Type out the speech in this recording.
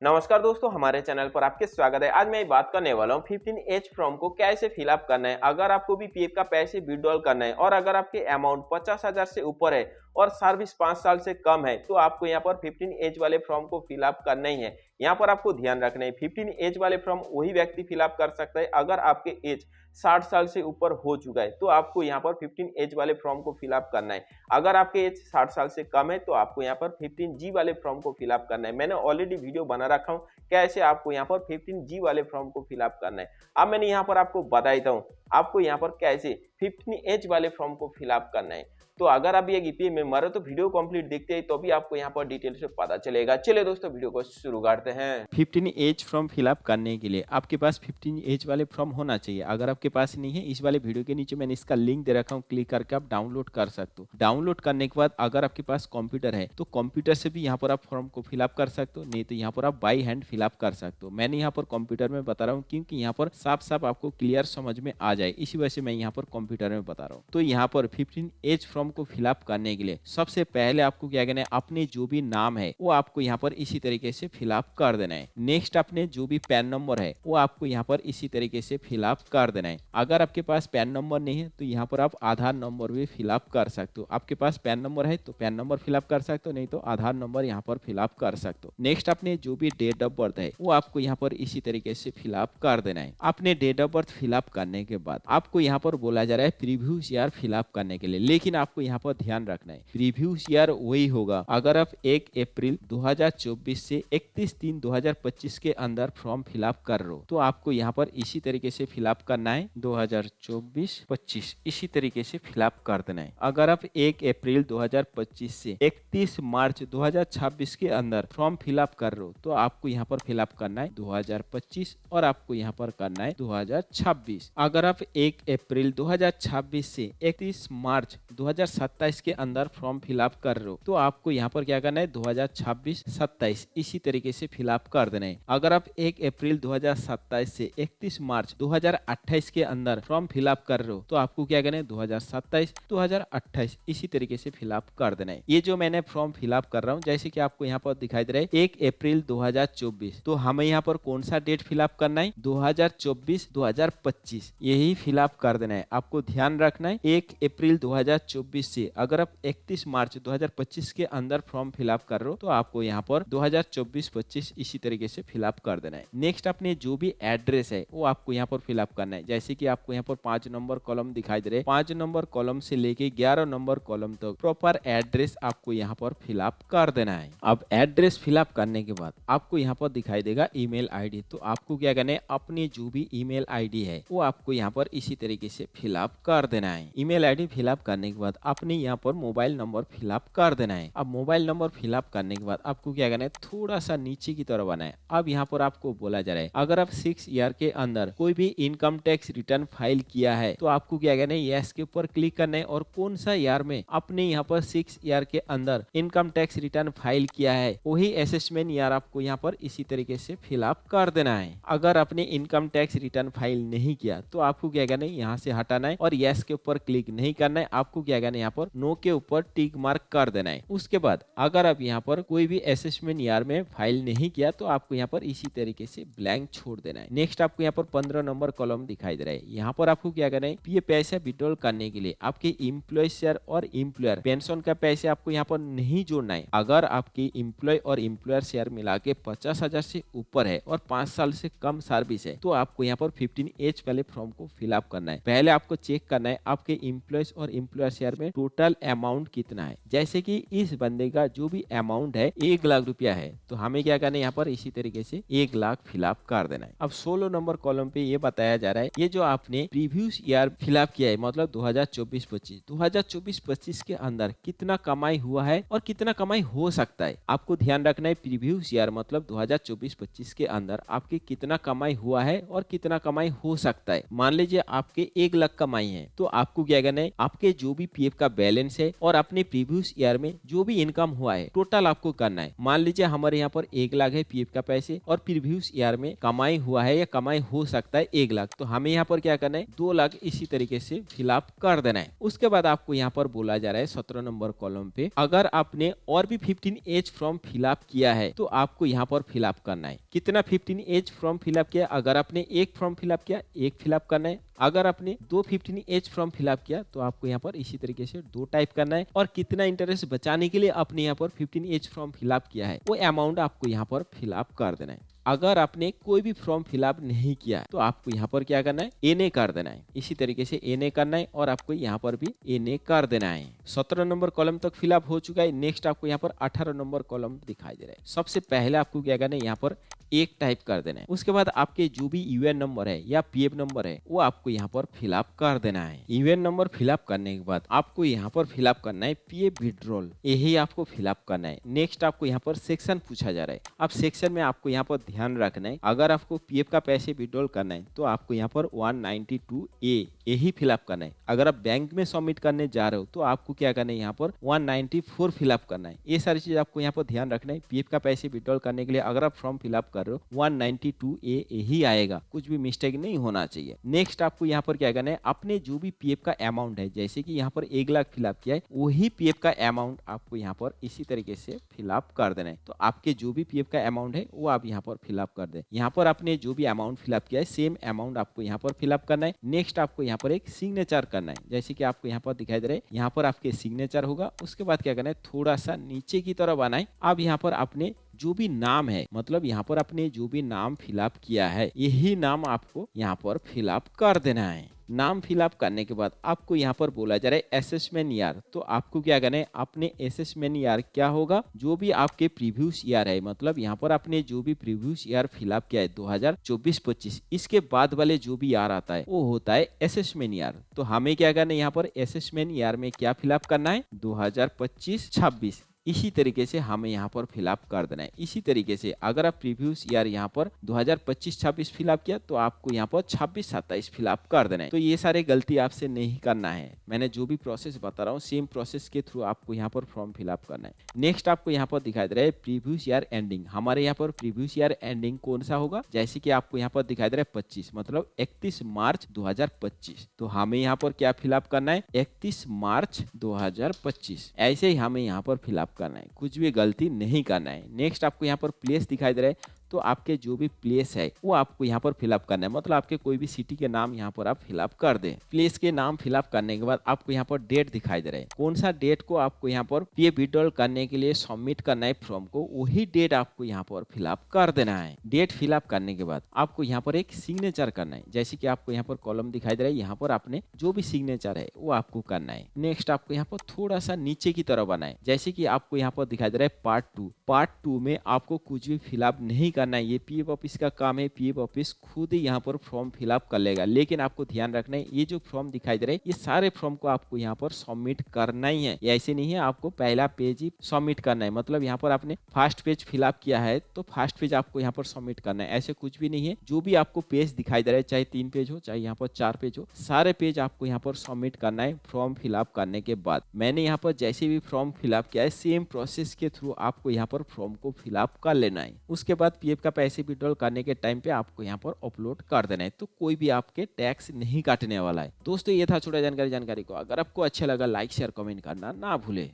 नमस्कार दोस्तों, हमारे चैनल पर आपके स्वागत है। आज मैं ये बात करने वाला हूँ 15H फॉर्म को कैसे फिलअप करना है। अगर आपको भी पीएफ का पैसे विड्रॉल करना है और अगर आपके अमाउंट 50,000 से ऊपर है और सर्विस 5 साल से कम है तो आपको यहाँ पर 15H वाले फॉर्म को फिलअप करना ही है। यहाँ पर आपको ध्यान रखना है 15H वाले फॉर्म वही व्यक्ति फिलअप कर सकता है अगर आपके एज 60 साल से ऊपर हो चुका है तो आपको यहाँ पर 15H वाले फॉर्म को फिलअप करना है। अगर आपके एज 60 साल से कम है तो आपको यहाँ पर 15G वाले फॉर्म को फिलअप करना है। मैंने ऑलरेडी वीडियो बना रखा हूँ कैसे आपको यहाँ पर 15G वाले फॉर्म को फिलअप करना है। अब मैंने यहाँ पर आपको बता देता हूँ आपको यहाँ पर कैसे 15H वाले फॉर्म को फिलअप करना है। तो अगर आप ये ईपीएफ मेंबर हो तो वीडियो कंप्लीट देखते हैं तो भी आपको यहाँ पर डिटेल से पता चलेगा। चलिए दोस्तों वीडियो को शुरू करते हैं। 15H फॉर्म फिलअप करने के लिए आपके पास 15H वाले फॉर्म होना चाहिए। अगर आपके पास नहीं है, इस वाले वीडियो के नीचे मैंने इसका लिंक दे रखा हूँ, क्लिक करके आप डाउनलोड कर सकते हो। डाउनलोड करने के बाद अगर आपके पास कंप्यूटर है तो कंप्यूटर से भी यहाँ पर आप फॉर्म को फिलअप कर सकते हो, नहीं तो यहाँ पर आप बाई हैंड फिलअप कर सकते हो। मैंने यहाँ पर कंप्यूटर में बता रहा हूँ क्योंकि यहाँ पर साफ साफ आपको क्लियर समझ में आ जाए, इसी वजह से मैं यहाँ पर कंप्यूटर में बता रहा हूँ। तो यहाँ पर 15H फॉर्म को फिलअप करने के लिए सबसे पहले आपको क्या करना है, अपने जो भी नाम है वो आपको यहाँ पर इसी तरीके से फिलअप कर देना है। नेक्स्ट अपने जो भी पैन नंबर है वो आपको यहाँ पर इसी तरीके से फिलअप कर देना है। अगर आपके पास पैन नंबर नहीं है तो यहाँ पर आप आधार नंबर भी फिलअप कर सकते हो। आपके पास पैन नंबर है तो पैन नंबर फिलअप कर सकते हो, नहीं तो आधार नंबर यहाँ पर फिलअप कर सकते हो। नेक्स्ट अपने जो भी डेट ऑफ बर्थ है वो आपको यहाँ पर इसी तरीके से फिलअप कर देना है। अपने डेट ऑफ बर्थ फिलअप करने के बाद आपको यहाँ पर बोला जा रहा है प्रीवियस ईयर फिलअप करने के लिए, लेकिन आपको यहाँ पर ध्यान रखना है प्रीवियस ईयर वही होगा अगर आप 1 अप्रैल 2024 से 31/3/2025 के अंदर फॉर्म फिलअप कर रहे हो तो आपको यहाँ पर इसी तरीके से फिलअप करना है। 2024-25 इसी तरीके से फिलअप कर देना है। अगर आप 1 अप्रैल 2025 से 31 मार्च 2026 के अंदर फॉर्म फिलअप कर रहे हो तो आपको यहाँ पर फिलअप करना है 2025 और आपको यहाँ पर करना है 2026। अगर आप 1 अप्रैल 2026 से 31 मार्च 2027 के अंदर फॉर्म फिलअप कर रहे हो तो आपको यहाँ पर क्या करना है 2026-27 इसी तरीके से फिलअप कर देना है। अगर आप 1 अप्रैल 2027 से 31 मार्च 2028 के अंदर फॉर्म फिलअप कर रहे हो तो आपको क्या करना है 2027-2028 इसी तरीके से फिलअप कर देना है। ये जो मैंने फॉर्म फिलअप कर रहा हूँ जैसे कि आपको यहाँ पर दिखाई दे रहा है 1 अप्रैल 2024, तो हमें यहाँ पर कौन सा डेट फिलअप करना है 2024-2025 यही फिलअप कर देना है। आपको ध्यान रखना है 1 अप्रैल 2024 से अगर आप 31 मार्च 2025 के अंदर फॉर्म फिलअप कर रहे हो तो आपको यहाँ पर 2024-25 इसी तरीके से फिलअप कर देना है। नेक्स्ट अपने जो भी एड्रेस है वो आपको यहाँ पर फिलअप करना है। जैसे कि आपको यहाँ पर 5 नंबर कॉलम दिखाई दे रहे हैं, 5 नंबर कॉलम से लेके 11 नंबर कॉलम तक प्रॉपर एड्रेस आपको यहाँ पर फिलअप कर देना है। अब एड्रेस फिलअप करने के बाद आपको यहाँ पर दिखाई देगा ईमेल आईडी, तो आपको क्या करना है अपने जो भी ईमेल आईडी है वो आपको यहाँ पर इसी तरीके से फिलअप कर देना है। ईमेल आईडी फिलअप करने के बाद अपने यहाँ पर मोबाइल नंबर फिलअप कर देना है। अब मोबाइल नंबर फिलअप करने के बाद आपको क्या करना है थोड़ा सा नीचे की तरफ आना है। अब यहाँ पर आपको बोला जा रहा है अगर आप 6 ईयर के अंदर कोई भी इनकम टैक्स रिटर्न फाइल किया है तो आपको क्या करना है यस के ऊपर क्लिक करना है और कौन सा ईयर में अपने यहाँ पर 6 ईयर के अंदर इनकम टैक्स रिटर्न फाइल किया है वही असेसमेंट ईयर आपको यहाँ पर इसी तरीके से फिलअप कर देना है। अगर आपने इनकम टैक्स रिटर्न फाइल नहीं किया तो आपको क्या करना है यहाँ से हटाना है और यस के ऊपर क्लिक नहीं करना है। आपको क्या करना है यहाँ पर नो के ऊपर टिक मार्क कर देना है। उसके बाद अगर आप यहाँ पर कोई भी असेसमेंट ईयर में फाइल नहीं किया तो आपको यहाँ पर इसी तरीके से ब्लैंक छोड़ देना है। नेक्स्ट आपको यहाँ पर 15 नंबर कॉलम दिखाई दे रहा है। यहाँ पर आपको क्या करना है ये पैसा विड्रॉल करने के लिए आपके इम्प्लॉय शेयर और इम्प्लॉयर पेंशन का पैसे आपको यहाँ पर नहीं जोड़ना है। अगर आपकी इम्प्लॉय और इम्प्लॉयर शेयर मिला के 50,000 से ऊपर है और 5 साल से कम सर्विस है तो आपको यहाँ पर 15H वाले फॉर्म को फिलअप करना है। पहले आपको चेक करना है आपके इम्प्लॉयज और इम्प्लॉयर शेयर में टोटल अमाउंट कितना है। जैसे कि इस बंदे का जो भी अमाउंट है 1 लाख रुपया है तो हमें क्या करना है यहाँ पर इसी तरीके से 1 लाख फिलअप कर देना है। अब 16 नंबर कॉलम पे ये बताया जा रहा है ये जो आपने प्रीवियस ईयर फिलअप किया है मतलब 2024-25 के अंदर कितना कमाई हुआ है और कितना कमाई हो सकता है। आपको ध्यान रखना है प्रीवियस ईयर मतलब 2024-25 के अंदर आपके कितना कमाई हुआ है और कितना कमाई हो सकता है। मान लीजिए आपके 1 लाख कमाई है, तो आपको क्या करना है, आपके जो भी पीएफ का बैलेंस है और अपने प्रीवियस ईयर में जो भी इनकम हुआ है टोटल आपको करना है। मान लीजिए हमारे यहाँ पर 1 लाख है पीएफ का पैसे और प्रीवियस ईयर में कमाई हुआ है या कमाई हो सकता है 1 लाख, तो हमें यहाँ पर क्या करना है 2 लाख इसी तरीके से फिलअप कर देना है। उसके बाद आपको यहाँ पर बोला जा रहा है 17 नंबर कॉलम पे, अगर आपने और भी 15 एज फॉर्म फिलअप किया है तो आपको यहाँ पर फिलअप करना है। कितना 15 एज फॉर्म फिलअप किया, अगर आपने एक फॉर्म फिलअप किया एक फिलअप करना है, अगर आपने 2 15 एज फॉर्म फिलअप किया तो आपको यहाँ पर इसी तरीके से 2 टाइप करना है, और कितना इंटरेस्ट बचाने के लिए आपने यहाँ पर 15 एज फॉर्म फिलअप किया है वो अमाउंट आपको यहाँ पर फिलअप कर देना है। अगर आपने कोई भी फॉर्म फिलअप नहीं किया तो आपको यहाँ पर क्या करना है, एनए कर देना है। इसी तरीके से एनए करना है और आपको यहाँ पर भी एनए कर देना है। 17 नंबर कॉलम तक फिलअप हो चुका है। नेक्स्ट आपको यहाँ पर 18 नंबर कॉलम दिखाई दे रहा है। सबसे पहले आपको क्या करना है, यहाँ पर एक टाइप कर देना है। उसके बाद आपके जो भी यूएन नंबर है या पीएफ नंबर है वो आपको यहाँ पर फिलअप कर देना है। यूएन नंबर फिलअप करने के बाद आपको यहाँ पर फिलअप करना है पीएफ विड्रॉल, यही आपको फिलअप करना है। नेक्स्ट आपको यहाँ पर सेक्शन पूछा जा रहा है। अब सेक्शन में आपको यहाँ पर ध्यान रखना है, अगर आपको पीएफ का पैसे विड्रॉल करना है तो आपको यहाँ पर 192A यही फिलअप करना है। अगर आप बैंक में सबमिट करने जा रहे हो तो आपको क्या करना है, यहाँ पर 194 फिलअप करना है। ये सारी चीज आपको यहाँ पर ध्यान रखना है। पीएफ का पैसे विड्रॉल करने के लिए अगर आप फॉर्म फिलअप कर रहे हो 192A यही आएगा, कुछ भी मिस्टेक नहीं होना चाहिए। नेक्स्ट आपको यहाँ पर क्या करना है, अपने जो भी पीएफ का अमाउंट है, जैसे कि यहाँ पर 1 लाख फिलअप किया है वही पीएफ का अमाउंट आपको यहाँ पर इसी तरीके से फिलअप कर देना है। तो आपके जो भी पीएफ का अमाउंट है वो आप यहाँ पर फिलअप कर दें। यहाँ पर आपने जो भी अमाउंट फिलअप किया है सेम अमाउंट आपको यहाँ पर फिलअप करना है। नेक्स्ट आपको यहाँ पर एक सिग्नेचर करना है, जैसे कि आपको यहाँ पर दिखाई दे रहा है, यहाँ पर आपके सिग्नेचर होगा। उसके बाद क्या करना है, थोड़ा सा नीचे की तरफ आना है। अब यहाँ पर आपने जो भी नाम है, मतलब यहाँ पर आपने जो भी नाम फिलअप किया है यही नाम आपको यहाँ पर फिलअप कर देना है। नाम फिलअप करने के बाद आपको यहाँ पर बोला जा रहा है असेसमेंट ईयर, तो आपको क्या करना है, अपने असेसमेंट ईयर क्या होगा, जो भी आपके प्रीवियस ईयर है, मतलब यहाँ पर आपने जो भी प्रीवियस ईयर फिलअप किया है 2024-25, इसके बाद वाले जो भी ईयर आता है वो होता है असेसमेंट ईयर। तो हमें क्या करना है, यहाँ पर असेसमेंट ईयर में क्या फिलअप करना है, 2025-26 इसी तरीके से हमें यहाँ पर फिलअप कर देना है। इसी तरीके से अगर आप प्रीवियस ईयर यहाँ पर 2025-26 फिलअप किया तो आपको यहाँ पर 26-27 फिलअप कर देना है। तो ये सारे गलती आपसे नहीं करना है। मैंने जो भी प्रोसेस बता रहा हूँ सेम प्रोसेस के थ्रू आपको यहाँ पर फॉर्म फिलअप करना है। नेक्स्ट आपको यहाँ पर दिखाई दे रहा है प्रीवियस ईयर एंडिंग। हमारे यहाँ पर प्रीवियस ईयर एंडिंग कौन सा होगा, जैसे कि आपको यहाँ पर दिखाई दे रहा है 25, मतलब 31 मार्च 2025। तो हमें यहाँ पर क्या फिलअप करना है, 31 मार्च 2025। ऐसे ही हमें यहाँ पर फिलअप करना है, कुछ भी गलती नहीं करना है। नेक्स्ट आपको यहाँ पर प्लेस दिखाई दे रहा है, तो आपके जो भी प्लेस है वो आपको यहाँ पर फिलअप करना है, मतलब आपके कोई भी सिटी के नाम यहाँ पर आप फिलअप कर दें। प्लेस के नाम फिलअप करने के बाद आपको यहाँ पर डेट दिखाई दे रहा है, कौन सा डेट को आपको यहाँ पर पीएफ विड्रॉल करने के लिए सबमिट करना है फॉर्म को, वही डेट आपको यहाँ पर फिलअप कर देना है। डेट फिलअप करने के बाद आपको यहाँ पर एक सिग्नेचर करना है, जैसे कि आपको यहाँ पर कॉलम दिखाई दे रहा है, यहाँ पर आपने जो भी सिग्नेचर है वो आपको करना है। नेक्स्ट आपको यहाँ पर थोड़ा सा नीचे की तरफ आना है, जैसे कि आपको यहाँ पर दिखाई दे रहा है पार्ट 2। पार्ट 2 में आपको कुछ भी फिलअप नहीं करना है, ये पीएफ ऑफिस का काम है। पीएफ ऑफिस खुद ही यहाँ पर फॉर्म फिलअप कर लेगा, लेकिन आपको ध्यान रखना है ये जो फॉर्म दिखाई दे रहा है ये सारे फॉर्म को आपको यहाँ पर सबमिट करना ही है। ऐसे नहीं है आपको पहला पेज ही सबमिट करना है, मतलब यहाँ पर आपने फर्स्ट पेज फिलअप किया है तो फर्स्ट पेज आपको यहाँ पर सबमिट करना है, ऐसे कुछ भी नहीं है। जो भी आपको पेज दिखाई दे रहा है, चाहे 3 पेज हो चाहे यहाँ पर 4 पेज हो, सारे पेज आपको यहाँ पर सबमिट करना है फॉर्म फिलअप करने के बाद। मैंने यहाँ पर जैसे भी फॉर्म फिलअप किया है सेम प्रोसेस के थ्रू आपको यहाँ पर फॉर्म को फिलअप कर लेना है। उसके बाद पीएफ का पैसे विड्रॉल करने के टाइम पे आपको यहाँ पर अपलोड कर देना है, तो कोई भी आपके टैक्स नहीं काटने वाला है। दोस्तों ये था छोटा जानकारी को। अगर आपको अच्छा लगा लाइक शेयर कमेंट करना ना भूले।